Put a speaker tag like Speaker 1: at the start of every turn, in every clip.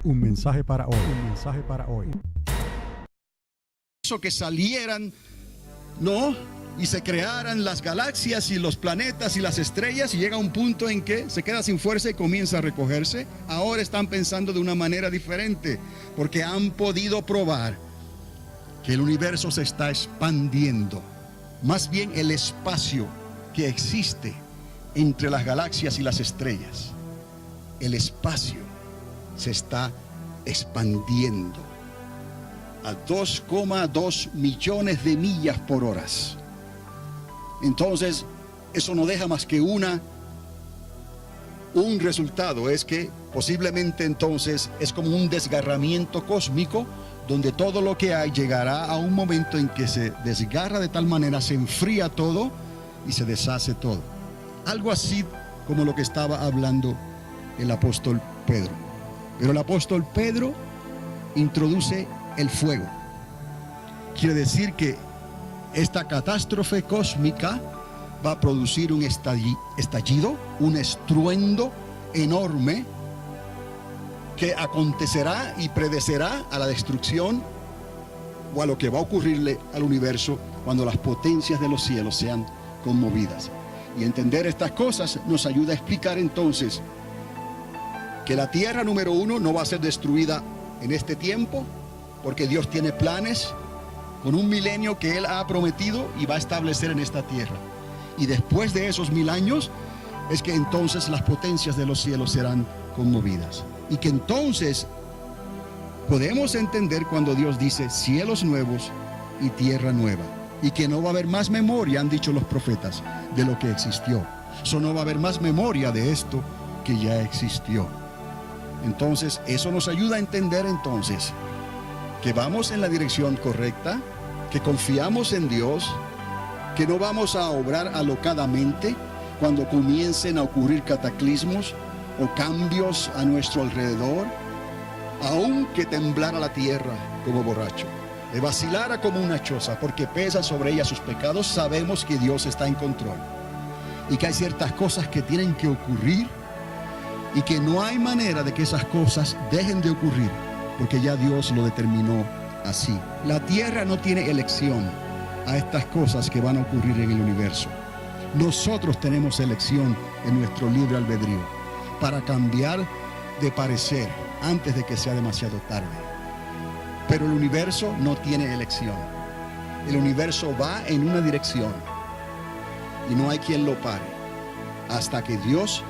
Speaker 1: Un mensaje para hoy. Un mensaje para hoy.
Speaker 2: Que salieran, ¿no? Y se crearan las galaxias y los planetas y las estrellas, y llega un punto en que se queda sin fuerza y comienza a recogerse. Ahora están pensando de una manera diferente, porque han podido probar que el universo se está expandiendo. Más bien el espacio que existe entre las galaxias y las estrellas, el espacio se está expandiendo a 2,2 millones de millas por hora. Entonces, eso no deja más que un resultado, es que posiblemente entonces es como un desgarramiento cósmico, donde todo lo que hay llegará a un momento en que se desgarra de tal manera, se enfría todo y se deshace todo. Algo así como lo que estaba hablando el apóstol Pedro. Pero el apóstol Pedro introduce el fuego. Quiere decir que esta catástrofe cósmica va a producir un estallido, un estruendo enorme que acontecerá y predecerá a la destrucción o a lo que va a ocurrirle al universo cuando las potencias de los cielos sean conmovidas. Y entender estas cosas nos ayuda a explicar entonces que la tierra, número uno, no va a ser destruida en este tiempo, porque Dios tiene planes con un milenio que Él ha prometido y va a establecer en esta tierra. Y después de esos 1000 años es que entonces las potencias de los cielos serán conmovidas. Y que entonces podemos entender cuando Dios dice cielos nuevos y tierra nueva. Y que no va a haber más memoria, han dicho los profetas, de lo que existió. No va a haber más memoria de esto que ya existió. Entonces, eso nos ayuda a entender entonces que vamos en la dirección correcta, que confiamos en Dios, que no vamos a obrar alocadamente cuando comiencen a ocurrir cataclismos o cambios a nuestro alrededor, aunque temblara la tierra como borracho, le vacilara como una choza, porque pesa sobre ella sus pecados. Sabemos que Dios está en control y que hay ciertas cosas que tienen que ocurrir y que no hay manera de que esas cosas dejen de ocurrir, porque ya Dios lo determinó así. La tierra no tiene elección a estas cosas que van a ocurrir en el universo. Nosotros tenemos elección en nuestro libre albedrío para cambiar de parecer antes de que sea demasiado tarde. Pero el universo no tiene elección. El universo va en una dirección y no hay quien lo pare hasta que Dios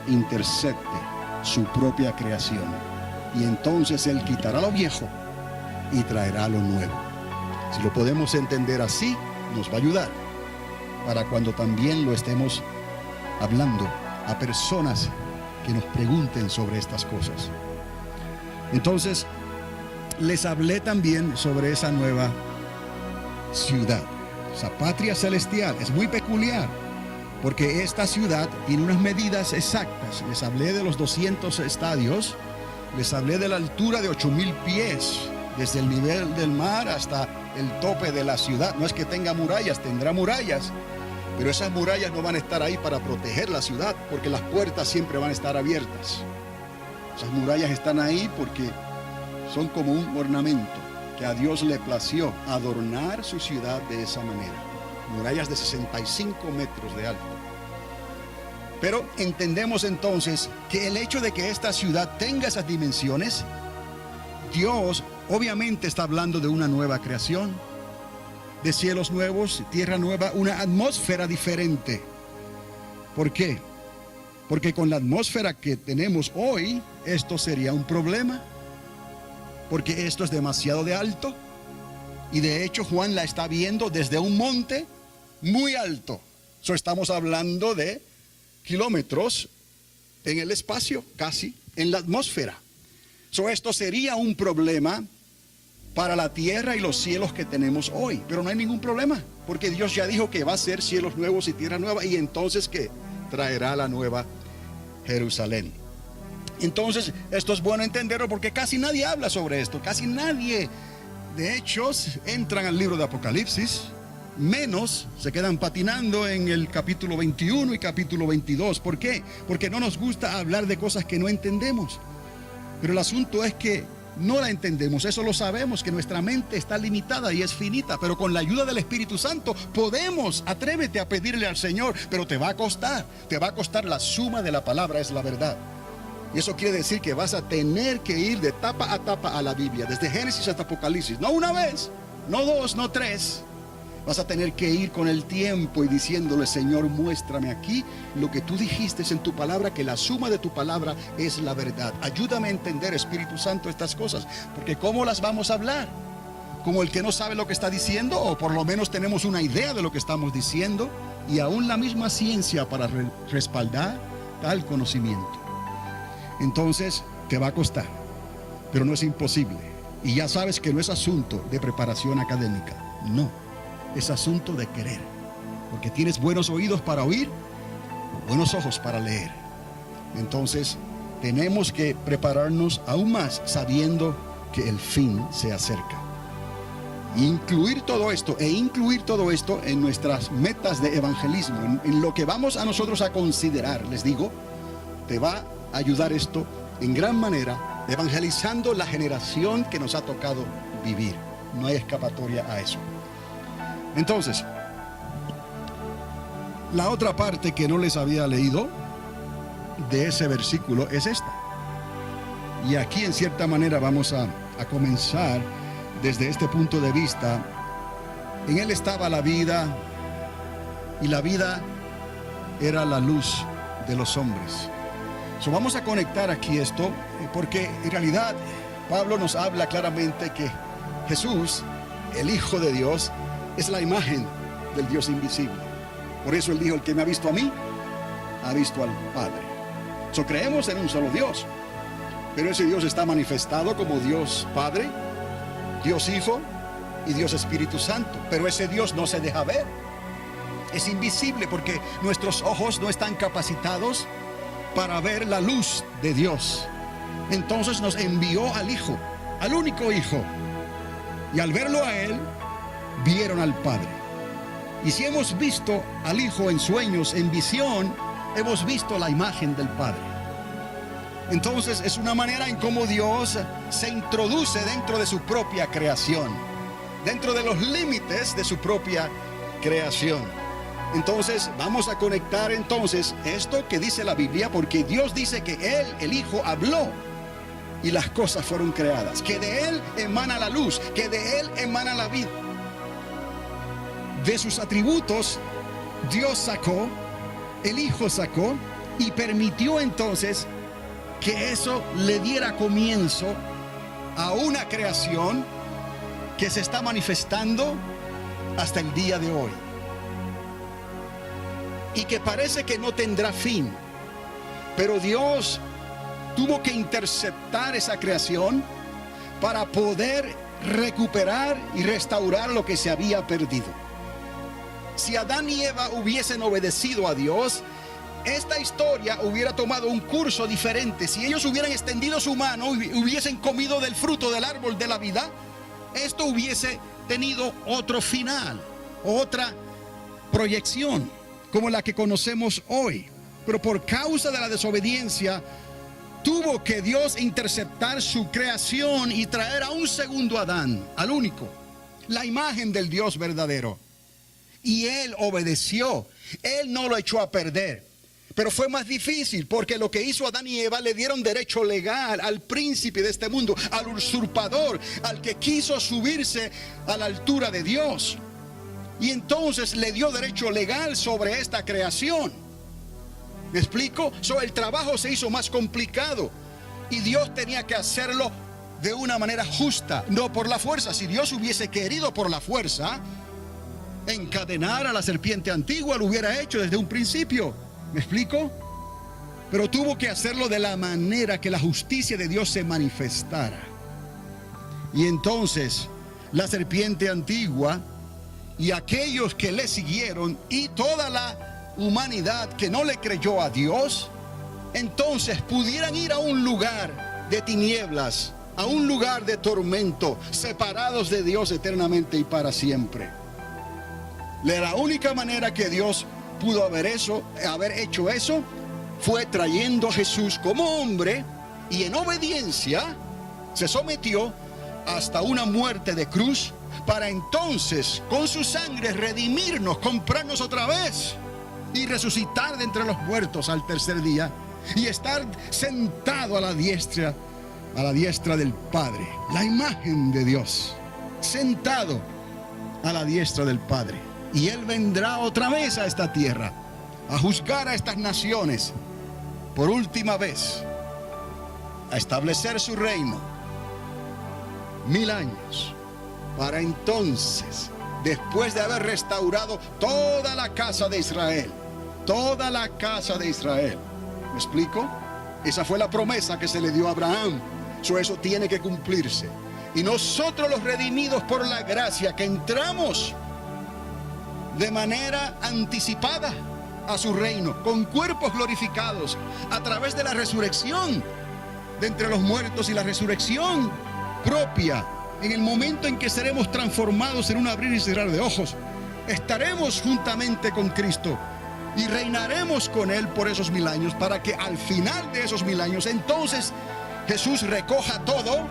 Speaker 2: intercepte su propia creación. Y entonces Él quitará lo viejo y traerá lo nuevo. Si lo podemos entender así, nos va a ayudar para cuando también lo estemos hablando a personas que nos pregunten sobre estas cosas. Entonces, les hablé también sobre esa nueva ciudad, esa patria celestial. Es muy peculiar, porque esta ciudad tiene unas medidas exactas. Les hablé de los 200 estadios, les hablé de la altura de 8000 pies, desde el nivel del mar hasta el tope de la ciudad. No es que tenga murallas, tendrá murallas, pero esas murallas no van a estar ahí para proteger la ciudad, porque las puertas siempre van a estar abiertas. Esas murallas están ahí porque son como un ornamento que a Dios le plació adornar su ciudad de esa manera. Murallas de 65 metros de alto. Pero entendemos entonces que el hecho de que esta ciudad tenga esas dimensiones, Dios obviamente está hablando de una nueva creación, de cielos nuevos, tierra nueva, una atmósfera diferente. ¿Por qué? Porque con la atmósfera que tenemos hoy, esto sería un problema, porque esto es demasiado de alto, y de hecho Juan la está viendo desde un monte muy alto. Estamos hablando de kilómetros en el espacio, casi en la atmósfera. Esto sería un problema para la tierra y los cielos que tenemos hoy, pero no hay ningún problema, porque Dios ya dijo que va a ser cielos nuevos y tierra nueva, y entonces que traerá la nueva Jerusalén. Entonces esto es bueno entenderlo, porque casi nadie habla sobre esto, casi nadie. De hecho, entran al libro de Apocalipsis, menos se quedan patinando en el capítulo 21 y capítulo 22. ¿Por qué? Porque no nos gusta hablar de cosas que no entendemos. Pero el asunto es que no la entendemos. Eso lo sabemos, que nuestra mente está limitada y es finita. Pero con la ayuda del Espíritu Santo podemos. Atrévete a pedirle al Señor, pero te va a costar. Te va a costar. La suma de la palabra es la verdad. Y eso quiere decir que vas a tener que ir de tapa a tapa a la Biblia, desde Génesis hasta Apocalipsis. No una vez, no dos, no tres. Vas a tener que ir con el tiempo y diciéndole: Señor, muéstrame aquí lo que tú dijiste en tu palabra, que la suma de tu palabra es la verdad. Ayúdame a entender, Espíritu Santo, estas cosas, porque ¿cómo las vamos a hablar? ¿Como el que no sabe lo que está diciendo? O por lo menos tenemos una idea de lo que estamos diciendo, y aún la misma ciencia para respaldar tal conocimiento. Entonces te va a costar, pero no es imposible. Y ya sabes que no es asunto de preparación académica, no. Es asunto de querer, porque tienes buenos oídos para oír, buenos ojos para leer. Entonces tenemos que prepararnos aún más, sabiendo que el fin se acerca. Incluir todo esto en nuestras metas de evangelismo, en lo que vamos a nosotros a considerar, les digo, te va a ayudar esto en gran manera, evangelizando la generación que nos ha tocado vivir. No hay escapatoria a eso. Entonces, la otra parte que no les había leído de ese versículo es esta. Y aquí en cierta manera vamos a comenzar desde este punto de vista. En él estaba la vida, y la vida era la luz de los hombres. Vamos a conectar aquí esto, porque en realidad Pablo nos habla claramente que Jesús, el Hijo de Dios, es la imagen del Dios invisible. Por eso él dijo: el que me ha visto a mí, ha visto al Padre. Creemos en un solo Dios, pero ese Dios está manifestado como Dios Padre, Dios Hijo y Dios Espíritu Santo. Pero ese Dios no se deja ver. Es invisible porque nuestros ojos no están capacitados para ver la luz de Dios. Entonces nos envió al Hijo, al único Hijo, y al verlo a él, vieron al Padre. Y si hemos visto al Hijo en sueños, en visión, hemos visto la imagen del Padre. Entonces es una manera en cómo Dios se introduce dentro de su propia creación, dentro de los límites de su propia creación. Entonces vamos a conectar entonces esto que dice la Biblia, porque Dios dice que Él, el Hijo, habló y las cosas fueron creadas, que de Él emana la luz, que de Él emana la vida. De sus atributos Dios sacó, el Hijo sacó, y permitió entonces que eso le diera comienzo a una creación que se está manifestando hasta el día de hoy, y que parece que no tendrá fin. Pero Dios tuvo que interceptar esa creación para poder recuperar y restaurar lo que se había perdido. Si Adán y Eva hubiesen obedecido a Dios, esta historia hubiera tomado un curso diferente. Si ellos hubieran extendido su mano y hubiesen comido del fruto del árbol de la vida, esto hubiese tenido otro final, otra proyección, como la que conocemos hoy. Pero por causa de la desobediencia, tuvo que Dios interceptar su creación y traer a un segundo Adán, al único, la imagen del Dios verdadero. Y él obedeció, él no lo echó a perder. Pero fue más difícil, porque lo que hizo Adán y Eva le dieron derecho legal al príncipe de este mundo, al usurpador, al que quiso subirse a la altura de Dios. Y entonces le dio derecho legal sobre esta creación. ¿Me explico? El trabajo se hizo más complicado, y Dios tenía que hacerlo de una manera justa, no por la fuerza. Si Dios hubiese querido por la fuerza encadenar a la serpiente antigua, lo hubiera hecho desde un principio. ¿Me explico? Pero tuvo que hacerlo de la manera que la justicia de Dios se manifestara. Y entonces la serpiente antigua y aquellos que le siguieron, y toda la humanidad que no le creyó a Dios, entonces pudieran ir a un lugar de tinieblas, a un lugar de tormento, separados de Dios eternamente y para siempre. La única manera que Dios pudo haber hecho eso fue trayendo a Jesús como hombre y en obediencia se sometió hasta una muerte de cruz, para entonces con su sangre redimirnos, comprarnos otra vez y resucitar de entre los muertos al tercer día y estar sentado a la diestra del Padre, la imagen de Dios, sentado a la diestra del Padre. Y Él vendrá otra vez a esta tierra a juzgar a estas naciones por última vez, a establecer su reino 1000 años, para entonces, después de haber restaurado toda la casa de Israel, toda la casa de Israel. ¿Me explico? Esa fue la promesa que se le dio a Abraham. Eso tiene que cumplirse. Y nosotros, los redimidos por la gracia, que entramos de manera anticipada a su reino, con cuerpos glorificados, a través de la resurrección de entre los muertos y la resurrección propia, en el momento en que seremos transformados en un abrir y cerrar de ojos, estaremos juntamente con Cristo y reinaremos con Él por esos 1000 años, para que al final de esos 1000 años, entonces Jesús recoja todo,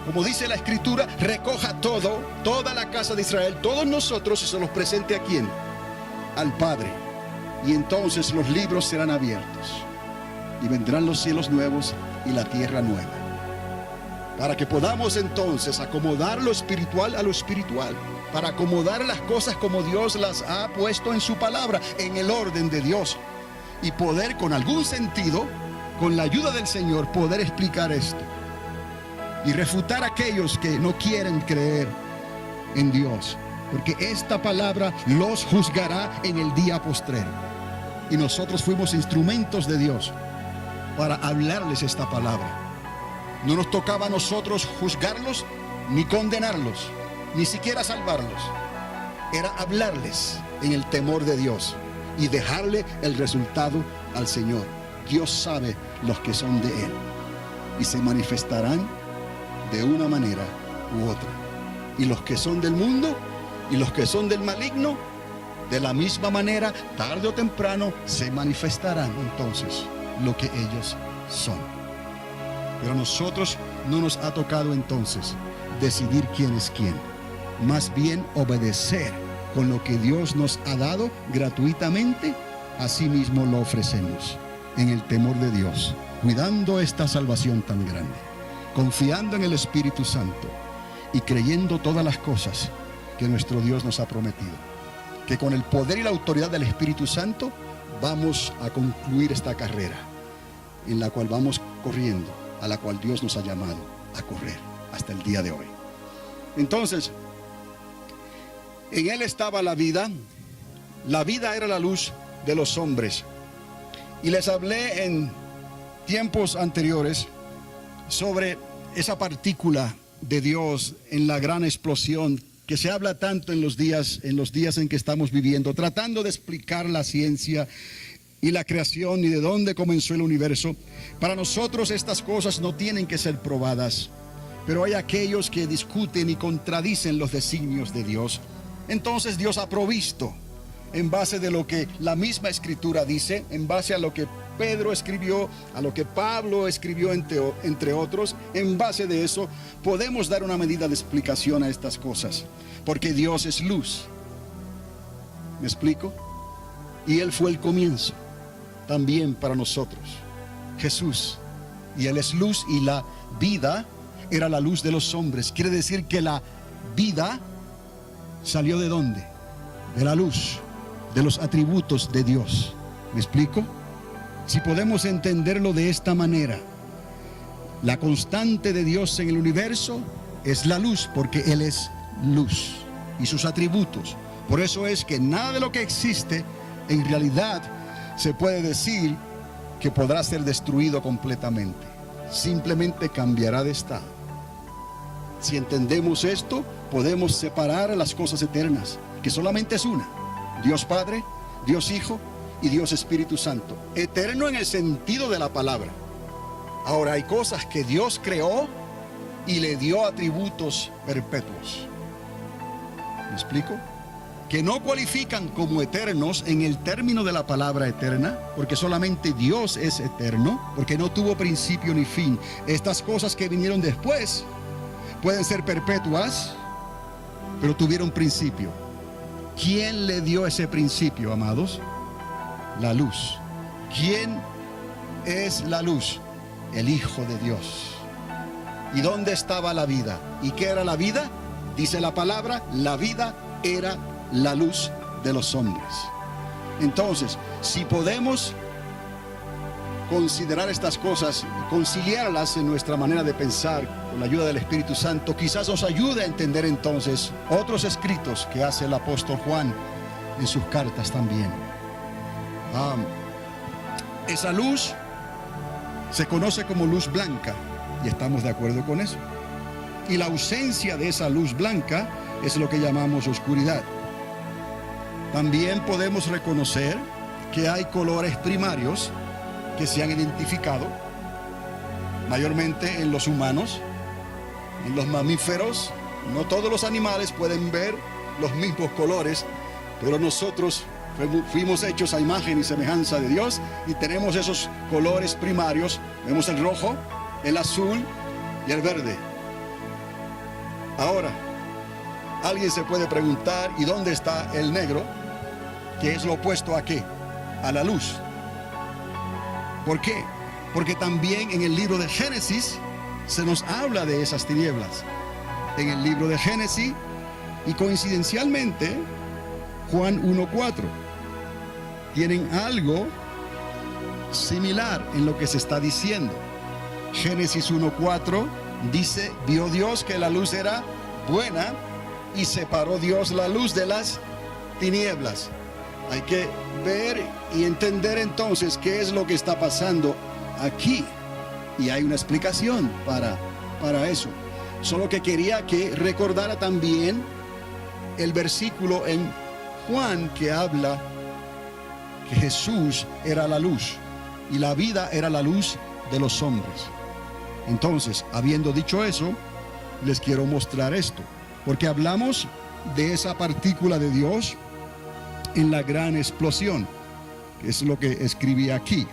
Speaker 2: como dice la Escritura, recoja todo, toda la casa de Israel, todos nosotros, y se los presente ¿a quién? Al Padre. Y entonces los libros serán abiertos y vendrán los cielos nuevos y la tierra nueva, para que podamos entonces acomodar lo espiritual a lo espiritual, para acomodar las cosas como Dios las ha puesto en su palabra, en el orden de Dios, y poder con algún sentido, con la ayuda del Señor, poder explicar esto y refutar a aquellos que no quieren creer en Dios, porque esta palabra los juzgará en el día postrero, y nosotros fuimos instrumentos de Dios para hablarles esta palabra. No nos tocaba a nosotros juzgarlos ni condenarlos, ni siquiera salvarlos. Era hablarles en el temor de Dios y dejarle el resultado al Señor. Dios sabe los que son de Él y se manifestarán de una manera u otra. Y los que son del mundo y los que son del maligno, de la misma manera, tarde o temprano, se manifestarán entonces lo que ellos son. Pero a nosotros no nos ha tocado entonces decidir quién es quién. Más bien obedecer con lo que Dios nos ha dado gratuitamente, así mismo lo ofrecemos en el temor de Dios, cuidando esta salvación tan grande, confiando en el Espíritu Santo y creyendo todas las cosas que nuestro Dios nos ha prometido. Que con el poder y la autoridad del Espíritu Santo vamos a concluir esta carrera en la cual vamos corriendo, a la cual Dios nos ha llamado a correr hasta el día de hoy. Entonces, en Él estaba la vida era la luz de los hombres. Y les hablé en tiempos anteriores sobre esa partícula de Dios en la gran explosión que se habla tanto en los días en que estamos viviendo, tratando de explicar la ciencia y la creación y de dónde comenzó el universo. Para nosotros estas cosas no tienen que ser probadas, pero hay aquellos que discuten y contradicen los designios de Dios. Entonces Dios ha provisto, en base de lo que la misma Escritura dice, en base a lo que Pedro escribió, a lo que Pablo escribió entre otros, en base de eso podemos dar una medida de explicación a estas cosas, porque Dios es luz. ¿Me explico? Y Él fue el comienzo también para nosotros, Jesús, y Él es luz, y la vida era la luz de los hombres. Quiere decir que la vida salió ¿de dónde? De la luz, de los atributos de Dios. ¿Me explico? Si podemos entenderlo de esta manera, la constante de Dios en el universo es la luz, porque Él es luz y sus atributos. Por eso es que nada de lo que existe en realidad se puede decir que podrá ser destruido completamente. Simplemente cambiará de estado. Si entendemos esto, podemos separar las cosas eternas, que solamente es una: Dios Padre, Dios Hijo y Dios Espíritu Santo. Eterno en el sentido de la palabra. Ahora, hay cosas que Dios creó y le dio atributos perpetuos. ¿Me explico? que no cualifican como eternos en el término de la palabra eterna, porque solamente Dios es eterno, porque no tuvo principio ni fin. Estas cosas que vinieron después pueden ser perpetuas, pero tuvieron principio. ¿Quién le dio ese principio, amados? La luz. ¿Quién es la luz? El Hijo de Dios. ¿Y dónde estaba la vida? ¿Y qué era la vida? Dice la palabra, la vida era la luz de los hombres. Entonces, si podemos considerar estas cosas, conciliarlas en nuestra manera de pensar con la ayuda del Espíritu Santo, quizás nos ayude a entender entonces otros escritos que hace el apóstol Juan en sus cartas también. Esa luz se conoce como luz blanca y estamos de acuerdo con eso. Y la ausencia de esa luz blanca es lo que llamamos oscuridad. También podemos reconocer que hay colores primarios que se han identificado mayormente en los humanos, en los mamíferos. No todos los animales pueden ver los mismos colores, pero nosotros fuimos hechos a imagen y semejanza de Dios y tenemos esos colores primarios. Vemos el rojo, el azul y el verde. Ahora, alguien se puede preguntar, ¿y dónde está el negro? Que es lo opuesto a ¿qué? A la luz. ¿Por qué? Porque también en el libro de Génesis se nos habla de esas tinieblas. En el libro de Génesis, y coincidencialmente, Juan 1:4, tienen algo similar en lo que se está diciendo. Génesis 1:4 dice, vio Dios que la luz era buena y separó Dios la luz de las tinieblas. Hay que ver y entender entonces qué es lo que está pasando aquí. Y hay una explicación para eso. Solo que quería que recordara también el versículo en Juan que habla que Jesús era la luz y la vida era la luz de los hombres. Entonces, habiendo dicho eso, les quiero mostrar esto, porque hablamos de esa partícula de Dios en la gran explosión, que es lo que escribí aquí,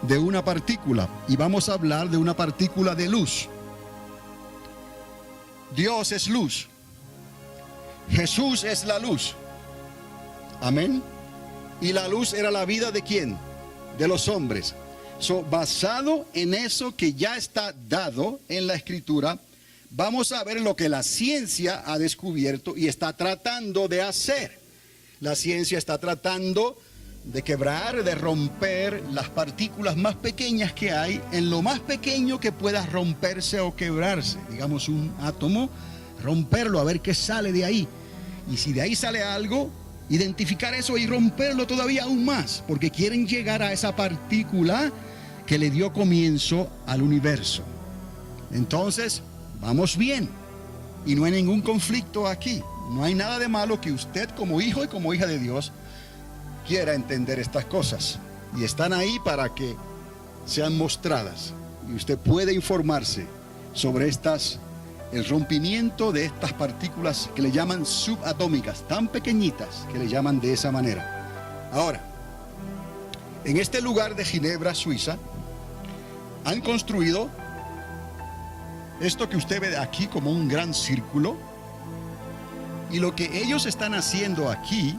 Speaker 2: de una partícula, y vamos a hablar de una partícula de luz. Dios es luz, Jesús es la luz, amén. Y la luz era la vida ¿de quién? De los hombres. Basado en eso que ya está dado en la Escritura, vamos a ver lo que la ciencia ha descubierto y está tratando de hacer. La ciencia está tratando de quebrar, de romper las partículas más pequeñas que hay, en lo más pequeño que pueda romperse o quebrarse. Digamos un átomo, romperlo, a ver qué sale de ahí. Y si de ahí sale algo, identificar eso y romperlo todavía aún más, porque quieren llegar a esa partícula que le dio comienzo al universo. Entonces, vamos bien y no hay ningún conflicto aquí. No hay nada de malo que usted como hijo y como hija de Dios quiera entender estas cosas, y están ahí para que sean mostradas y usted puede informarse sobre el rompimiento de estas partículas que le llaman subatómicas, tan pequeñitas que le llaman de esa manera. Ahora, en este lugar de Ginebra, Suiza, han construido esto que usted ve aquí como un gran círculo, y lo que ellos están haciendo aquí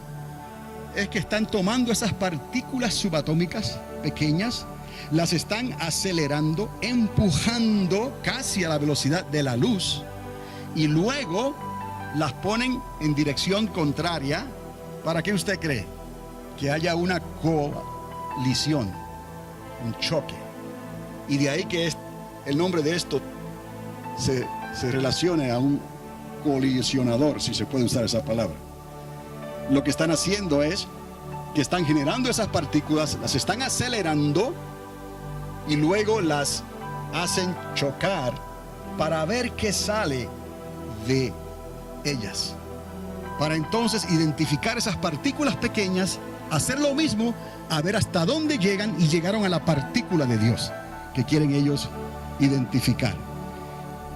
Speaker 2: es que están tomando esas partículas subatómicas pequeñas, las están acelerando, empujando casi a la velocidad de la luz, y luego las ponen en dirección contraria. ¿Para qué usted cree? Que haya una colisión, un choque. Y de ahí que el nombre de esto se relacione a un colisionador, si se puede usar esa palabra. Lo que están haciendo es que están generando esas partículas, las están acelerando y luego las hacen chocar para ver qué sale de ellas, para entonces identificar esas partículas pequeñas, hacer lo mismo, a ver hasta dónde llegan, y llegaron a la partícula de Dios que quieren ellos identificar.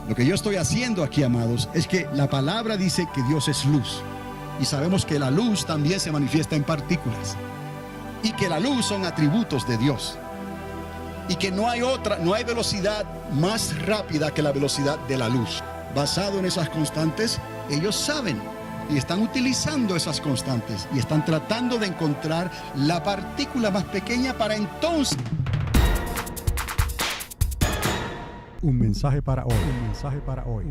Speaker 2: Lo que yo estoy haciendo aquí, amados, es que la palabra dice que Dios es luz, Y sabemos que la luz también se manifiesta en partículas. Y que la luz son atributos de Dios. Y que no hay velocidad más rápida que la velocidad de la luz. Basado en esas constantes, ellos saben y están utilizando esas constantes y están tratando de encontrar la partícula más pequeña para entonces.
Speaker 1: Un mensaje para hoy. Un mensaje para hoy.